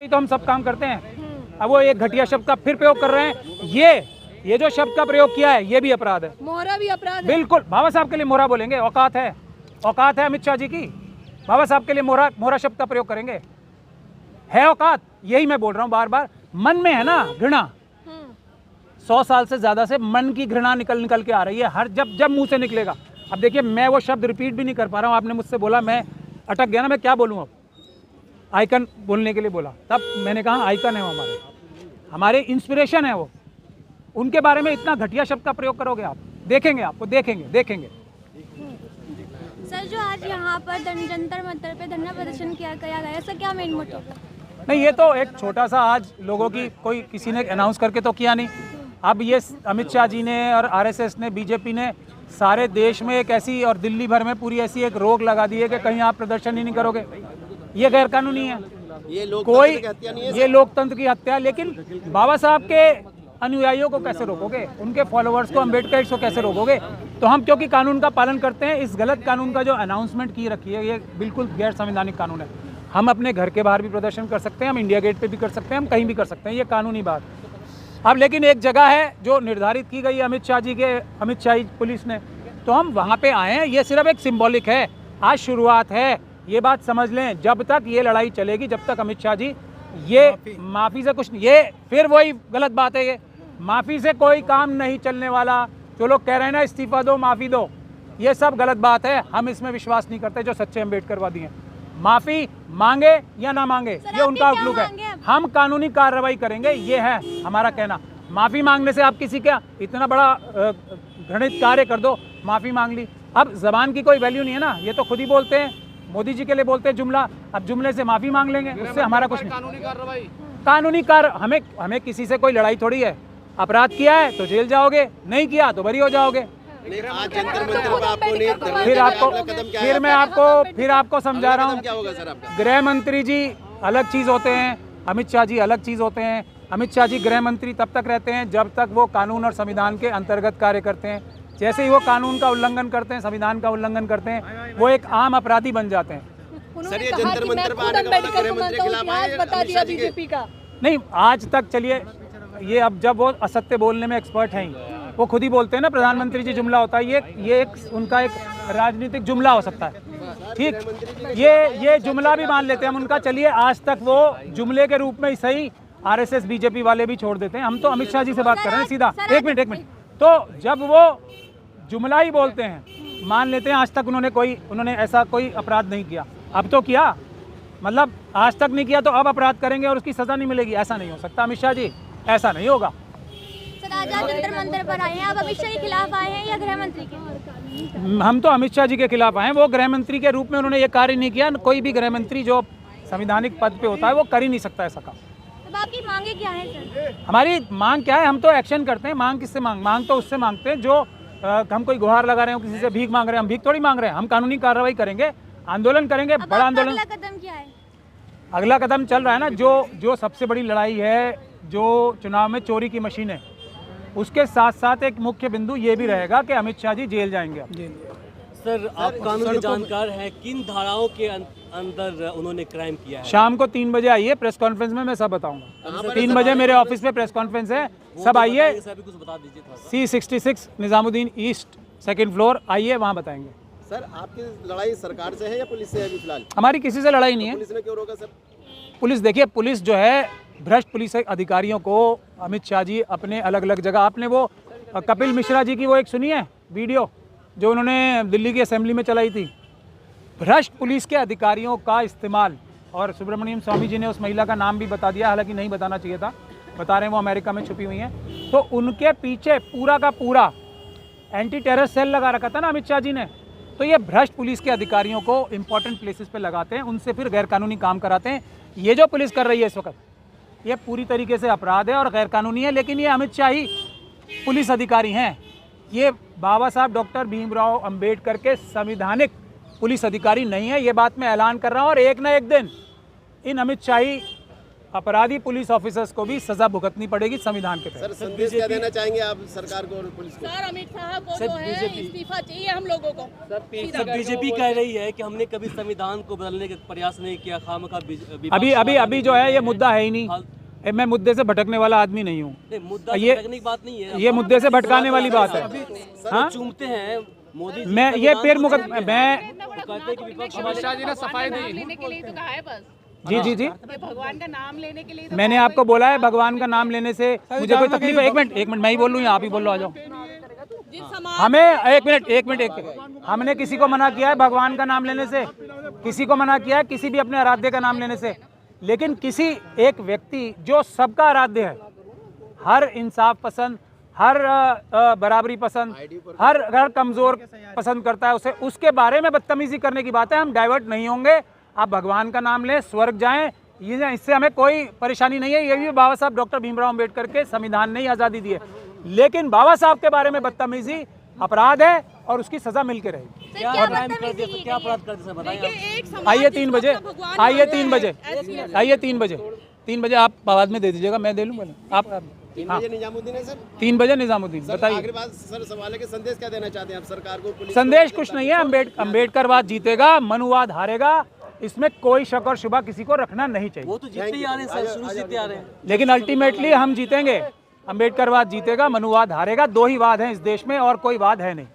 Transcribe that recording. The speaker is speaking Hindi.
तो हम सब काम करते हैं। अब वो एक घटिया शब्द का फिर प्रयोग कर रहे हैं। ये जो शब्द का प्रयोग किया है ये भी अपराध है। मोहरा भी अपराध है। बिल्कुल, बाबा साहब के लिए मोहरा बोलेंगे? औकात है अमित शाह जी की? बाबा साहब के लिए मोहरा शब्द का प्रयोग करेंगे? है औकात? यही मैं बोल रहा हूँ बार बार। मन में है ना घृणा, 100 साल से ज्यादा से मन की घृणा निकल के आ रही है हर जब मुंह से निकलेगा। अब देखिए, मैं वो शब्द रिपीट भी नहीं कर पा रहा हूँ। आपने मुझसे बोला, मैं अटक गया ना, मैं क्या बोलूँ अब? आइकन बोलने के लिए बोला, तब मैंने कहा आइकन है वो, हमारे इंस्पिरेशन है वो। उनके बारे में इतना घटिया शब्द का प्रयोग करोगे आप? देखेंगे, आपको देखेंगे। सर, जो आज यहाँ पर जंतर मंतर पे धरना प्रदर्शन किया गया, ऐसा क्या मेन मोटिव था? नहीं, ये तो एक छोटा सा आज लोगों की किसी ने अनाउंस करके तो किया नहीं। अब ये अमित शाह जी ने और आरएसएस ने, बीजेपी ने सारे देश में एक ऐसी, और दिल्ली भर में पूरी ऐसी एक रोक लगा दी है कि कहीं आप प्रदर्शन ही नहीं करोगे। ये गैर कानूनी है, ये लोकतंत्र की हत्या। लेकिन बाबा साहब के अनुयायियों को कैसे रोकोगे? उनके फॉलोअर्स को, अम्बेडकर को कैसे रोकोगे? तो हम क्योंकि कानून का पालन करते हैं, इस गलत कानून का जो अनाउंसमेंट की रखी है ये बिल्कुल गैर संवैधानिक कानून है। हम अपने घर के बाहर भी प्रदर्शन कर सकते हैं, हम इंडिया गेट पे भी कर सकते हैं, हम कहीं भी कर सकते हैं, ये कानूनी बात। अब लेकिन एक जगह है जो निर्धारित की गई अमित शाह पुलिस ने, तो हम वहाँ पे आए हैं। ये सिर्फ एक सिंबॉलिक है, आज शुरुआत है, ये बात समझ लें। जब तक ये लड़ाई चलेगी, जब तक अमित शाह जी ये माफ़ी से कुछ नहीं, ये फिर वही गलत बात है। ये माफ़ी से कोई काम नहीं चलने वाला। जो लोग कह रहे हैं ना इस्तीफा दो, माफ़ी दो, ये सब गलत बात है। हम इसमें विश्वास नहीं करते। जो सच्चे अम्बेडकरवादी हैं, माफ़ी मांगे या ना मांगे ये उनका आउटलुक है। हम कानूनी कार्रवाई करेंगे, ये है हमारा कहना। माफ़ी मांगने से आप किसी का इतना बड़ा घृणित कार्य कर दो, माफ़ी मांग ली। अब जबान की कोई वैल्यू नहीं है ना, ये तो खुद ही बोलते हैं, मोदी जी के लिए बोलते हैं जुमला। अब जुमले से माफ़ी मांग लेंगे, उससे हमारा कुछ नहीं। कानूनी कार्रवाई, हमें किसी से कोई लड़ाई थोड़ी है। अपराध किया है तो जेल जाओगे, नहीं किया तो बरी हो जाओगे। फिर आपको समझा रहा हूँ, गृह मंत्री जी अलग चीज़ होते हैं, अमित शाह जी अलग चीज़ होते हैं। अमित शाह जी गृह मंत्री तब तक रहते हैं जब तक वो कानून और संविधान के अंतर्गत कार्य करते हैं। जैसे ही वो कानून का उल्लंघन करते हैं, संविधान का उल्लंघन करते हैं, वो एक आम अपराधी बन जाते हैं। सर, ये जंतर मंतर पर आने का मतलब गृह मंत्री के खिलाफ बता दिया बीजेपी का। नहीं, आज तक चलिए, ये अब जब वो असत्य बोलने में एक्सपर्ट हैं, वो खुद ही बोलते हैं ना, प्रधानमंत्री जी जुमला होता है। ये एक उनका एक राजनीतिक जुमला हो सकता है, ठीक, ये जुमला भी मान लेते हैं हम उनका। चलिए, आज तक वो जुमले के रूप में ही सही, आरएसएस बीजेपी वाले भी छोड़ देते हैं। हम तो अमित शाह जी से बात कर रहे हैं सीधा। एक मिनट। तो जब वो जुमला ही बोलते हैं, मान लेते हैं आज तक उन्होंने ऐसा कोई अपराध नहीं किया। अब तो किया, मतलब आज तक नहीं किया तो अब अपराध करेंगे और उसकी सजा नहीं मिलेगी? ऐसा नहीं हो सकता अमित शाह जी, ऐसा नहीं होगा। सर, आज आप जंतर मंतर पर आए हैं, आप अमित शाह के खिलाफ आए हैं या गृह मंत्री के? हम तो अमित शाह जी के खिलाफ आए हैं। वो गृह मंत्री के रूप में उन्होंने ये कार्य नहीं किया। कोई भी गृह मंत्री जो संवैधानिक पद पे होता है वो कर ही नहीं सकता ऐसा काम। तो आपकी मांगे क्या है सर? हमारी मांग क्या है? हम तो एक्शन करते हैं। मांग किससे मांग तो उससे मांगते हैं जो हम कोई गुहार लगा रहे हो, किसी से भीख मांग रहे हैं। हम भीख थोड़ी मांग रहे हैं, हम कानूनी कार्रवाई करेंगे, आंदोलन करेंगे, बड़ा आंदोलन। अगला कदम क्या है? अगला कदम चल रहा है ना, जो सबसे बड़ी लड़ाई है, जो चुनाव में चोरी की मशीन है, उसके साथ साथ एक मुख्य बिंदु ये भी रहेगा कि अमित शाह जी जेल जाएंगे। सर, आप कानून के जानकार हैं, किन धाराओं के अंदर उन्होंने क्राइम किया है? शाम को 3 बजे आइए, प्रेस कॉन्फ्रेंस में मैं सब बताऊंगा। 3 बजे मेरे ऑफिस में प्रेस कॉन्फ्रेंस है, सब आइए। कुछ बता दीजिए था। C66 Nizamuddin east 2nd floor, आइए, वहाँ बताएंगे। सर, आपकी लड़ाई सरकार से है या पुलिस से है अभी फिलहाल? हमारी किसी से लड़ाई नहीं है। पुलिस ने क्यों रोका सर? पुलिस, देखिए, पुलिस जो है, भ्रष्ट पुलिस अधिकारियों को अमित शाह जी अपने अलग अलग जगह, आपने वो कपिल मिश्रा जी की वो एक सुनी है वीडियो जो उन्होंने दिल्ली की असेंबली में चलाई थी? भ्रष्ट पुलिस के अधिकारियों का इस्तेमाल, और सुब्रमण्यम स्वामी जी ने उस महिला का नाम भी बता दिया, हालांकि नहीं बताना चाहिए था, बता रहे हैं वो अमेरिका में छुपी हुई हैं। तो उनके पीछे पूरा का पूरा एंटी टेरर सेल लगा रखा था ना अमित शाह जी ने। तो ये भ्रष्ट पुलिस के अधिकारियों को इंपॉर्टेंट प्लेसेस पे लगाते हैं, उनसे फिर गैरकानूनी काम कराते हैं। ये जो पुलिस कर रही है इस वक्त, ये पूरी तरीके से अपराध है और गैरकानूनी है। लेकिन ये अमित शाह ही पुलिस अधिकारी हैं, ये बाबा साहब डॉक्टर भीमराव अंबेडकर के संवैधानिक पुलिस अधिकारी नहीं है। ये बात मैं ऐलान कर रहा हूँ, और एक ना एक दिन इन अमित शाही अपराधी पुलिस ऑफिसर्स को भी सजा भुगतनी पड़ेगी संविधान के तहत। सर संदेश क्या देना चाहेंगे आप सरकार को और पुलिस को? सर अमित शाह को जो है इस्तीफा चाहिए हम लोगों को। सब बीजेपी कह रही है कि हमने कभी संविधान को बदलने का प्रयास नहीं किया, खामखा अभी जो है ये मुद्दा है ही नहीं। मैं मुद्दे से भटकने वाला आदमी नहीं हूँ। मुद्दा ये भटकने की बात नहीं है, ये मुद्दे से भटकाने वाली बात है। हाँ, चूमते हैं मोदी जी मैं ये पेड़ मुकद मैं कहते हैं कि विपक्ष अमित शाह जी ने सफाई दी लेने के लिए तो कहा है बस। जी जी जी ये भगवान का नाम लेने के लिए तो मैंने आपको बोला है भगवान का नाम लेने से मुझे कोई तकलीफ है। एक मिनट मैं ही बोल लूँ या आप ही बोल लो, आ जाओ। जिस समाज हमें एक मिनट हमने किसी को मना किया है भगवान का नाम लेने से? किसी को मना किया है किसी भी अपने आराध्य का नाम लेने से? लेकिन किसी एक व्यक्ति जो सबका आराध्य है, हर इंसाफ पसंद, हर बराबरी पसंद, हर कमजोर पसंद करता है, उसे उसके बारे में बदतमीजी करने की बात है। हम डाइवर्ट नहीं होंगे। आप भगवान का नाम लें, स्वर्ग जाएं, ये इससे हमें कोई परेशानी नहीं है। ये भी बाबा साहब डॉक्टर भीमराव अंबेडकर के संविधान ने ही आज़ादी दी है। लेकिन बाबा साहब के बारे में बदतमीजी अपराध है और उसकी सजा मिल के रहेगी। क्या क्राइम कर दिया, क्या अपराध कर दिया बताएं आप। एक समाज आइए 3 बजे, आइए 3 बजे, ऐसी- आइए 3 बजे, 3 बजे आप बाद में दे दीजिएगा, मैं दे लूँगा। आप 3 हाँ बजे निजामुद्दीन है सर। 3 बजे निजामुद्दीन। सर बताइए। आखिरी बात सर, सवाल है कि संदेश क्या देना चाहते हैं आप सरकार को, पुलिस संदेश कुछ नहीं है। अम्बेडकरवाद जीतेगा, मनुवाद हारेगा, इसमें कोई शक और शुबा किसी को रखना नहीं चाहिए। वो तो जीतते ही आ रहे हैं सर, शुरू से जीतते आ रहे हैं। लेकिन अल्टीमेटली हम जीतेंगे। अम्बेडकरवाद जीतेगा, मनुवाद हारेगा। 2 ही वाद हैं इस देश में और कोई वाद है नहीं।